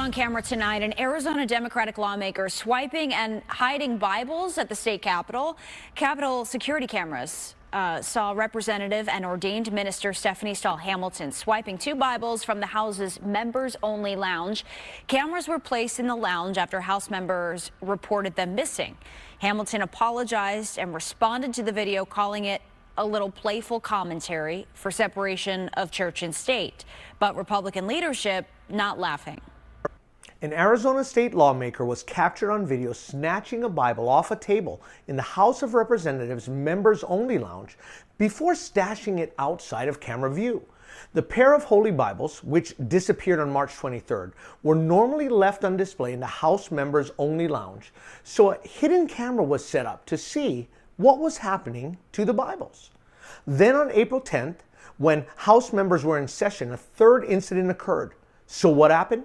on camera tonight, an Arizona Democratic lawmaker swiping and hiding Bibles at the state capitol. Capitol security cameras saw Representative and ordained minister Stephanie Stahl Hamilton swiping 2 Bibles from the House's members-only lounge. Cameras were placed in the lounge after House members reported them missing. Hamilton apologized and responded to the video, calling it a little playful commentary for separation of church and state. But Republican leadership not laughing. An Arizona state lawmaker was captured on video snatching a Bible off a table in the House of Representatives members-only lounge before stashing it outside of camera view. The pair of Holy Bibles, which disappeared on March 23rd, were normally left on display in the House members-only lounge, so a hidden camera was set up to see what was happening to the Bibles. Then on April 10th, when House members were in session, a third incident occurred. So what happened?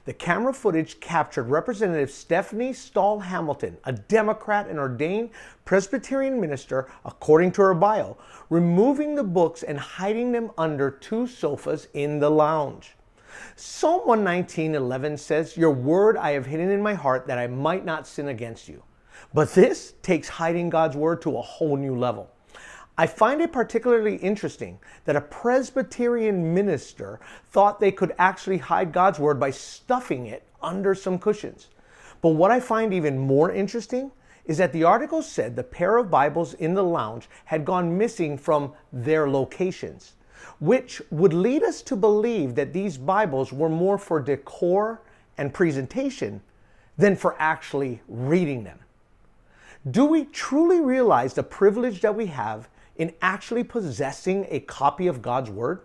The camera footage captured Representative Stephanie Stahl Hamilton, a Democrat and ordained Presbyterian minister, according to her bio, removing the books and hiding them under 2 sofas in the lounge. Psalm 119:11 says, "Your word I have hidden in my heart that I might not sin against you." But this takes hiding God's word to a whole new level. I find it particularly interesting that a Presbyterian minister thought they could actually hide God's word by stuffing it under some cushions. But what I find even more interesting is that the article said the pair of Bibles in the lounge had gone missing from their locations, which would lead us to believe that these Bibles were more for decor and presentation than for actually reading them. Do we truly realize the privilege that we have in actually possessing a copy of God's Word?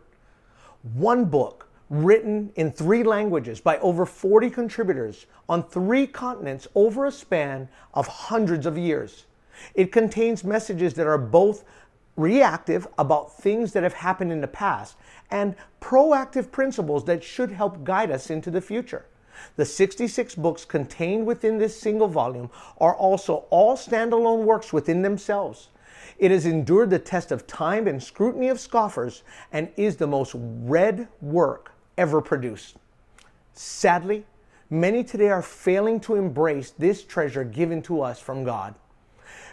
One book written in 3 languages by over 40 contributors on 3 continents over a span of hundreds of years. It contains messages that are both reactive about things that have happened in the past and proactive principles that should help guide us into the future. The 66 books contained within this single volume are also all standalone works within themselves. It has endured the test of time and scrutiny of scoffers and is the most read work ever produced. Sadly, many today are failing to embrace this treasure given to us from God.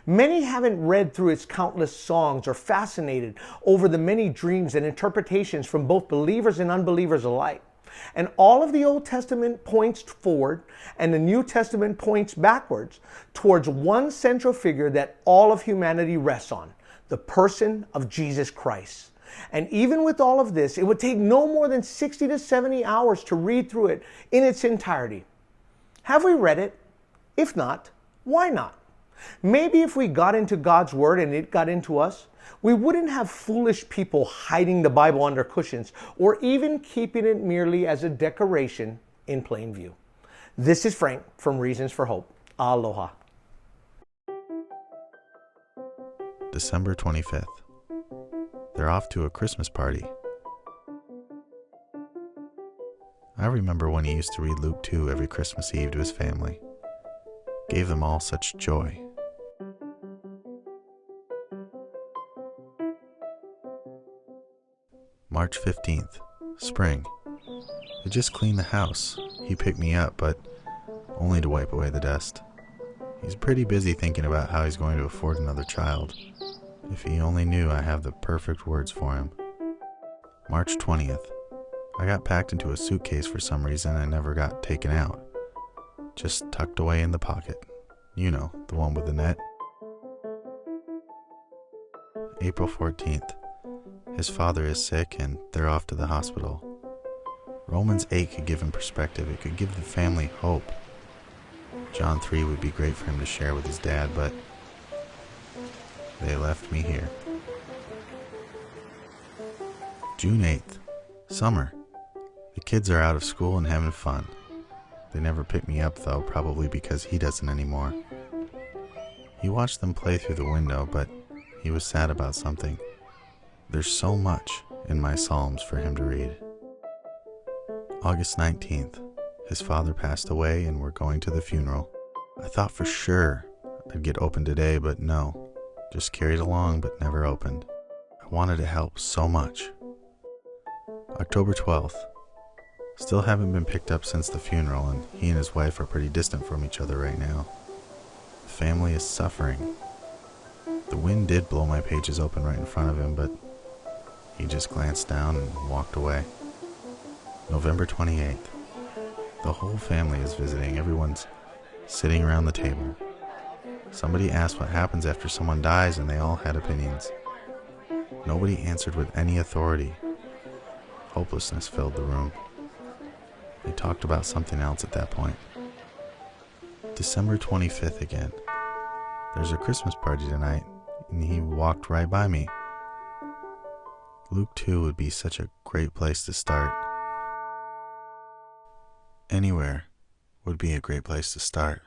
Many haven't read through its countless songs or fascinated over the many dreams and interpretations from both believers and unbelievers alike. And all of the Old Testament points forward and the New Testament points backwards towards one central figure that all of humanity rests on, the person of Jesus Christ. And even with all of this, it would take no more than 60 to 70 hours to read through it in its entirety. Have we read it? If not, why not? Maybe if we got into God's Word and it got into us, we wouldn't have foolish people hiding the Bible under cushions or even keeping it merely as a decoration in plain view. This is Frank from Reasons for Hope. Aloha. December 25th. They're off to a Christmas party. I remember when he used to read Luke 2 every Christmas Eve to his family. Gave them all such joy. March 15th, spring. I just cleaned the house. He picked me up, but only to wipe away the dust. He's pretty busy thinking about how he's going to afford another child. If he only knew I have the perfect words for him. March 20th. I got packed into a suitcase for some reason and never got taken out. Just tucked away in the pocket. You know, the one with the net. April 14th. His father is sick and they're off to the hospital. Romans 8 could give him perspective. It could give the family hope. John 3 would be great for him to share with his dad, but they left me here. June 8th. Summer. The kids are out of school and having fun. They never pick me up though, probably because he doesn't anymore. He watched them play through the window, but he was sad about something. There's so much in my Psalms for him to read. August 19th. His father passed away and we're going to the funeral. I thought for sure I'd get open today, but no. Just carried along but never opened. I wanted to help so much. October 12th. Still haven't been picked up since the funeral, and he and his wife are pretty distant from each other right now. The family is suffering. The wind did blow my pages open right in front of him, but he just glanced down and walked away. November 28th. The whole family is visiting. Everyone's sitting around the table. Somebody asked what happens after someone dies, and they all had opinions. Nobody answered with any authority. Hopelessness filled the room. They talked about something else at that point. December 25th again. There's a Christmas party tonight, and he walked right by me. Luke 2 would be such a great place to start. Anywhere would be a great place to start.